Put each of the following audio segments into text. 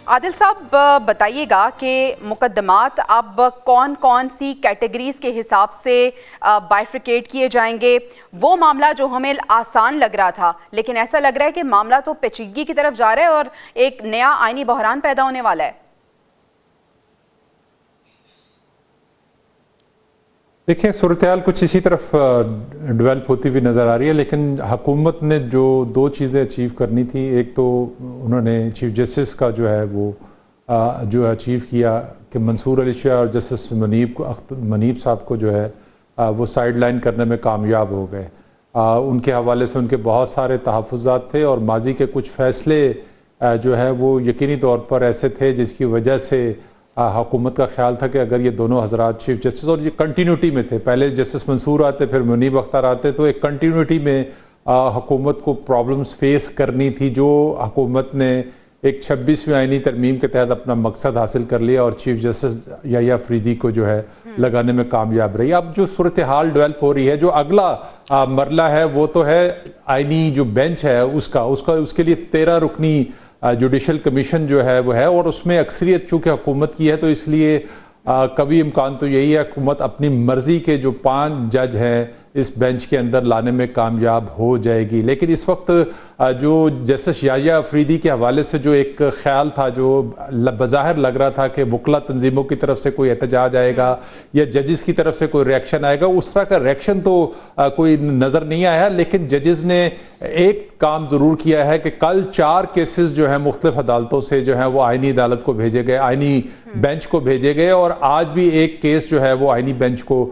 आदिल साहब, बताइएगा कि मुकदमात अब कौन कौन सी कैटेगरीज के हिसाब से बाइफ्रिकेट किए जाएंगे। वो मामला जो हमें आसान लग रहा था, लेकिन ऐसा लग रहा है कि मामला तो पेचीदगी की तरफ जा रहा है और एक नया आईनी बहरान पैदा होने वाला है। देखिए, सूरत हाल कुछ इसी तरफ डेवलप होती हुई नज़र आ रही है, लेकिन हुकूमत ने जो दो चीज़ें अचीव करनी थी, एक तो उन्होंने चीफ जस्टिस का जो है वो जो अचीव किया कि मंसूर अली शाह और जस्टिस मनीब साहब को जो है वो साइड लाइन करने में कामयाब हो गए। उनके हवाले से उनके बहुत सारे तहफ़्फ़ुज़ात थे और माजी के कुछ फ़ैसले जो है वो यकीनी तौर पर ऐसे थे जिसकी वजह से हुकूमत का ख्याल था कि अगर ये दोनों हजरात चीफ जस्टिस, और ये कंटिन्यूटी में थे, पहले जस्टिस मंसूर आते फिर मुनीब अख्तर आते, तो एक कंटिन्यूटी में हुकूमत को प्रॉब्लम्स फेस करनी थी, जो हुकूमत ने एक 26वीं आईनी तरमीम के तहत अपना मकसद हासिल कर लिया और चीफ जस्टिस याहिया अफरीदी को जो है लगाने में कामयाब रही। अब जो सूरत हाल डेवलप हो रही है, जो अगला मरला है वो तो है आईनी जो बेंच है उसके लिए 13 रुकनी जुडिशल कमीशन जो है वो है, और उसमें अक्सरियत चूँकि हुकूमत की है तो इसलिए कभी इम्कान तो यही है हुकूमत अपनी मर्ज़ी के जो 5 जज हैं इस बेंच के अंदर लाने में कामयाब हो जाएगी। लेकिन इस वक्त जो जस्टिस याहिया अफरीदी के हवाले से जो एक ख्याल था, जो बज़ाहिर लग रहा था कि वकला तंजीमों की तरफ से कोई एहतजाज आएगा या जजेस की तरफ से कोई रिएक्शन आएगा, उस तरह का रिएक्शन तो कोई नज़र नहीं आया। लेकिन जजेस ने एक काम ज़रूर किया है कि कल 4 केसेस जो है मुख्तलिफ अदालतों से जो है वो आईनी अदालत को भेजे गए, आईनी बेंच को भेजे गए, और आज भी एक केस जो है वो आईनी बेंच को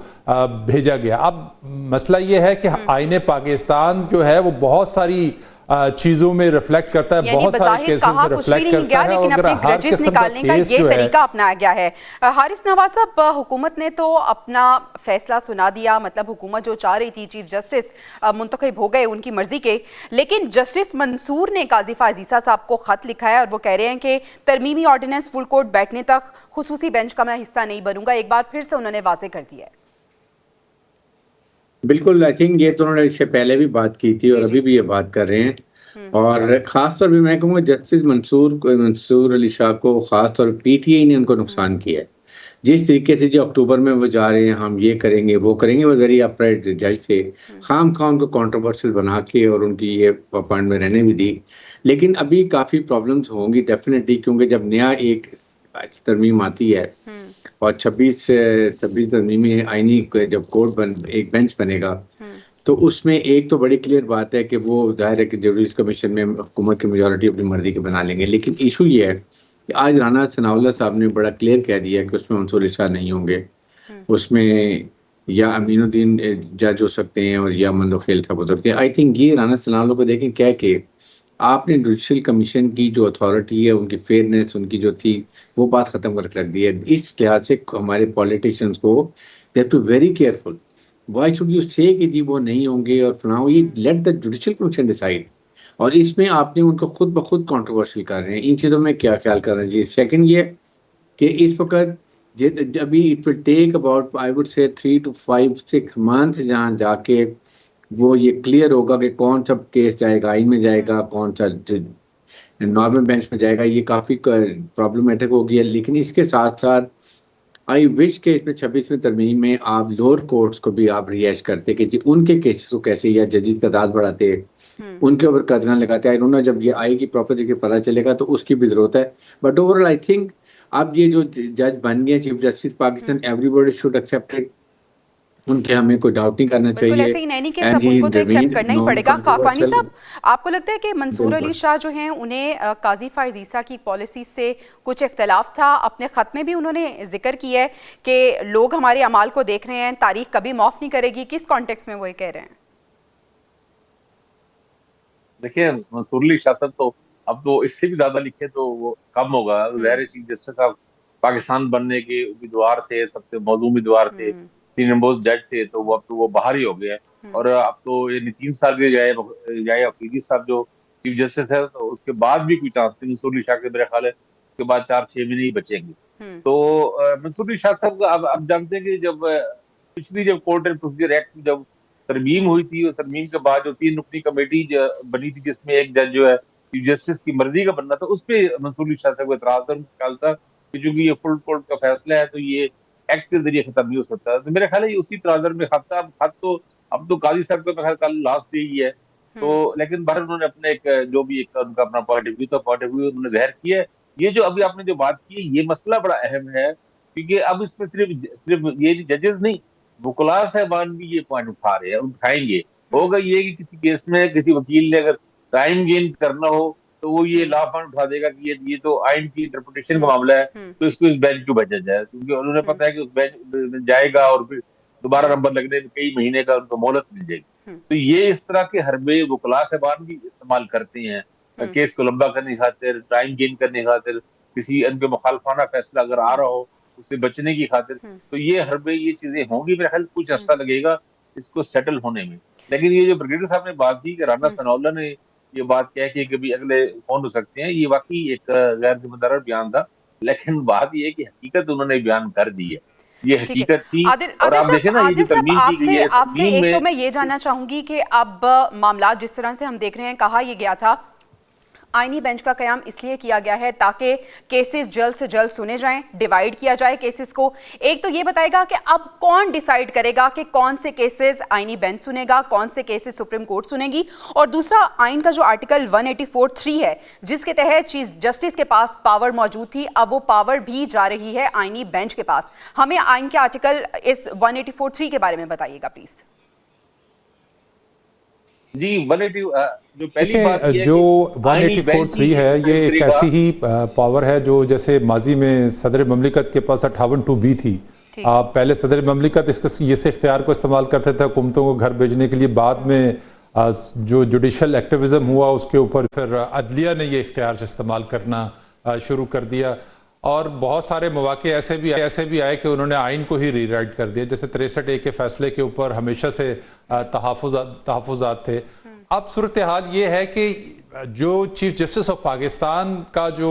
भेजा गया। अब मसला ये है कि आईने पाकिस्तान जो है वो बहुत सारी चीजों में रिफ्लेक्ट करता है, बहुत सारे केसेस में रिफ्लेक्ट करता है, लेकिन अपने ग्रजेस निकालने का ये तरीका अपनाया गया है। हारिस नवाज साहब, हुकूमत ने तो अपना फैसला सुना दिया, मतलब हुकूमत जो चाह रही थी चीफ जस्टिस मुंतखब हो गए उनकी मर्जी के, लेकिन जस्टिस मंसूर ने काजी फाजीसा साहब को खत लिखा है और वो कह रहे हैं कि तरमीमी ऑर्डिनेंस फुल कोर्ट बैठने तक खुसूसी बेंच का मैं हिस्सा नहीं बनूंगा। एक बार फिर से उन्होंने वाजे कर दिया है। बिल्कुल, आई थिंक ये तो उन्होंने इससे पहले भी बात की थी और अभी भी ये बात कर रहे हैं। और खास तौर पे मैं कहूँगा जस्टिस मंसूर अली शाह को खास तौर पे पीटीआई ने उनको नुकसान किया है। जिस तरीके से जो अक्टूबर में वो जा रहे हैं, हम ये करेंगे वो करेंगे, वो वेरी अपराइट जज थे, खामखा उनको कंट्रोवर्शियल बना के और उनकी ये अपॉइंट में रहने भी दी। लेकिन अभी काफी प्रॉब्लम्स होंगी डेफिनेटली, क्योंकि जब नया एक तरमीम आती है और 26 तरमीमी आईनी जब कोर्ट एक बेंच बनेगा, तो उसमें एक तो बड़ी क्लियर बात है कि वो जाहिर है कि जस्टिस कमीशन में हुकूमत की मेजॉरिटी अपनी मर्जी के बना लेंगे। लेकिन इशू ये है कि आज राना सनाउल्लाह साहब ने बड़ा क्लियर कह दिया कि उसमें मंसूर शाह नहीं होंगे, उसमें या अमीनुद्दीन जज हो सकते हैं और या मंदोखेल साहब हो सकते हैं। आई थिंक ये राना सनाउल्लाह को देखें कह के आपने जुडिशल कमीशन की जो अथॉरिटी है, उनकी फेयरनेस उनकी जो थी, वो बात खत्म करके रख दी है। इस लिहाज से हमारे पॉलिटिशियंस को they have to very careful, why should you say कि जी वो नहीं होंगे और नाउ ये let the judicial commission decide. और इसमें आपने उनको खुद ब खुद कंट्रोवर्शियल कर रहे हैं। इन चीज़ों में क्या ख्याल कर रहे हैं जी? सेकंड ये कि इस वक्त अभी it will take about I would say 3 to 5-6 month जहाँ जाके वो ये क्लियर होगा कि कौन सा केस जाएगा आइन में जाएगा, कौन सा नॉर्मल बेंच में जाएगा। ये काफ़ी प्रॉब्लमेटिक हो गया। लेकिन इसके साथ साथ आई विश के इसमें 26वीं तरमीम में आप लोअर कोर्ट्स को भी आप रिहाइश करते कि जी उनके केसेस को कैसे या जजीद का दाद बढ़ाते, उनके ऊपर कदम लगाते हैं। उन्होंने जब ये आएगी प्रॉपर देखिए पता चलेगा तो उसकी भी जरूरत है। बट ओवरऑल आई थिंक अब ये जो जज बन गए chief justice Pakistan, everybody should accept it, उनके हमें कोई डाउट नहीं करना चाहिए। ऐसे ही नैनी के सब उनको तो एक्सेप्ट करना ही पड़ेगा। काकानी साहब, आपको लगता है कि मंसूर अली शाह जो हैं उन्हें काजी फायजीसा की पॉलिसी से कुछ इख्तलाफ था? अपने खत में भी उन्होंने जिक्र किया है कि लोग हमारे अमाल को देख रहे हैं, तारीख कभी माफ नहीं करेगी। किस कॉन्टेक्स्ट में वो ये कह रहे हैं? देखिए, मंसूर अली शाह साहब तो अब तो इससे भी ज्यादा लिखे तो वो कम होगा। ज़ाहिर चीफ जस्टिस साहब पाकिस्तान बनने के उम्मीदवार थे, सबसे मौजूद उम्मीदवार थे, सीनियर मोस्ट जज थे, तो वो अब तो वो बाहर ही हो गए हैं। और अब तो ये 3 साल के जाए अफरीदी साहब जो चीफ जस्टिस है, तो उसके बाद भी कोई चांस नहीं मंसूर अली शाह के, मेरे ख्याल है उसके बाद 4-6 महीने ही बचेंगे। तो मंसूर अली शाह साहब अब जानते हैं कि जब पिछली जब कोर्ट एंड प्रोसीजर एक्ट जब तरमीम हुई थी, उस तरमीम के बाद जो 3 रुकनी कमेटी बनी थी जिसमें एक जज जो है चीफ जस्टिस की मर्जी का बनना था, उस पे मंसूर अली शाह साहब को एतराज था। उनका ख्याल था कि चूंकि ये फुल कोर्ट का फैसला है तो ये एक्ट के जरिए खत्म नहीं हो सकता। तो मेरा ख्याल है ये उसी तराजर में खत था। अब तो काजी साहब का ख्याल कल लास्ट डे ही है, तो लेकिन बाहर उन्होंने अपने एक जो भी एक उनका अपना पॉइंट ऑफ व्यू था, पॉइंट ऑफ व्यू उन्होंने जाहिर किया है। ये जो अभी आपने जो बात की ये मसला बड़ा अहम है, क्योंकि अब इसमें सिर्फ ये जजेस नहीं, वुकला साहबान भी ये पॉइंट उठा रहे हैं, उठाएंगे। होगा ये कि किसी केस में किसी वकील ने अगर टाइम गेन करना हो तो वो ये लॉ फॉर्म उठा देगा कि ये तो आइन की इंटरप्रिटेशन का मामला है, तो इसको इस बेंच को भेजा जाए, क्योंकि उन्होंने पता है कि उस बेंच में जाएगा और फिर दोबारा नंबर लगने में कई महीने का उनको मोहलत मिल जाएगी। तो ये इस तरह के हरबे वुकला साहबान भी इस्तेमाल करते हैं केस को लंबा करने खातिर, टाइम गेन करने खातिर, किसी उनके मुखालफाना फैसला अगर आ रहा हो उससे बचने की खातिर। तो ये हरबे ये चीजें होंगी, मेरा ख्याल कुछ अर्सा लगेगा इसको सेटल होने में। लेकिन ये जो ब्रिगेडियर साहब ने बात की कि राना सनाउल्लाह ने ये बात कह के कभी अगले कौन हो सकते हैं, ये वाकई एक गैर जिम्मेदार बयान था। लेकिन बात ये है कि हकीकत उन्होंने बयान कर दी है, ये हकीकत थी। और आप देखें ना, ये जो तरमीम की गई है, आपसे एक तो मैं ये जानना चाहूंगी कि अब मामला जिस तरह से हम देख रहे हैं, कहा यह गया था आईनी बेंच का कयाम इसलिए किया गया है ताकि केसेस जल्द से जल्द सुने जाएं, डिवाइड किया जाए केसेस को। एक तो ये बताएगा कि अब कौन डिसाइड करेगा कि कौन से केसेस आईनी बेंच सुनेगा, कौन से केसेस सुप्रीम कोर्ट सुनेगी। और दूसरा, आइन का जो आर्टिकल 184(3) है जिसके तहत चीफ जस्टिस के पास पावर मौजूद थी, अब वो पावर भी जा रही है आईनी बेंच के पास। हमें आइन के आर्टिकल इस 184(3) के बारे में बताइएगा प्लीज। जी, 180 जो पहली बात है जो 184(3) है ये एक ऐसी ही पावर है जो जैसे माजी में सदर ममलिकत के पास 58(2)(b थी। पहले सदर ममलिकत इस इख्तियार को इस्तेमाल करते थे हुकूमतों को घर भेजने के लिए। बाद में जो जुडिशल एक्टिविज्म हुआ उसके ऊपर फिर अदलिया ने ये इख्तियार इस्तेमाल करना शुरू कर दिया। और बहुत सारे मौके ऐसे भी आए कि उन्होंने आइन को ही रीराइट कर दिया। जैसे 63A के फैसले के ऊपर हमेशा से तहफ़्फ़ुज़ात थे। अब सूरत हाल ये है कि जो चीफ जस्टिस ऑफ पाकिस्तान का जो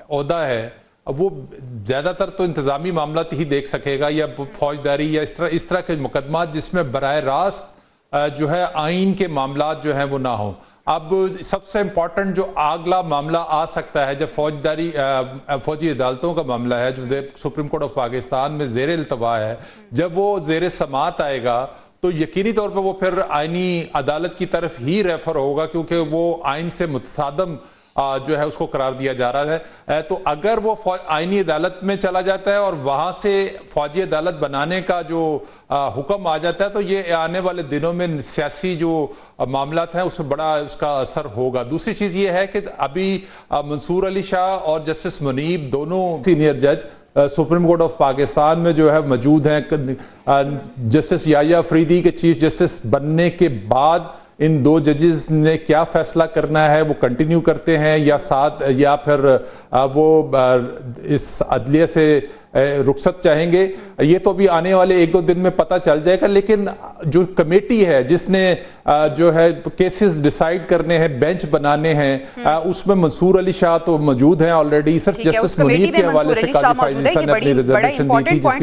ओहदा है वो ज़्यादातर तो इंतज़ामी मामला ही देख सकेगा, या फौजदारी या इस तरह के मुकदमा जिसमें बराह रास्त जो है आइन के मामला जो हैं वो ना हो। अब सबसे इम्पोर्टेंट जो अगला मामला आ सकता है जब फौजी अदालतों का मामला है जो सुप्रीम कोर्ट ऑफ पाकिस्तान में ज़ेर इल्तवा है, जब वो ज़ेर समात आएगा तो यकीनी तौर पर वो फिर आइनी अदालत की तरफ ही रेफर होगा, क्योंकि वो आइन से मुतसादम जो है उसको करार दिया जा रहा है। तो अगर वो आइनी अदालत में चला जाता है और वहाँ से फौजी अदालत बनाने का जो हुक्म आ जाता है तो ये आने वाले दिनों में सियासी जो मामला हैं उसमें बड़ा उसका असर होगा। दूसरी चीज़ ये है कि अभी मंसूर अली शाह और जस्टिस मुनीब दोनों सीनियर जज सुप्रीम कोर्ट ऑफ पाकिस्तान में जो है मौजूद हैं। जस्टिस याह्या अफरीदी के चीफ जस्टिस बनने के बाद इन दो जजेस ने क्या फैसला करना है, वो कंटिन्यू करते हैं या फिर वो इस अदलिया से रुखसत चाहेंगे, ये तो अभी आने वाले 1-2 दिन में पता चल जाएगा। लेकिन जो कमेटी है जिसने जो है केसेस डिसाइड करने हैं, बेंच बनाने हैं, उसमें मंसूर अली शाह तो मौजूद हैं ऑलरेडी। सिर्फ जस्टिस मुनीब के हवाले से काजी फैज़ ने अपनी रिजर्वेशन दी थी,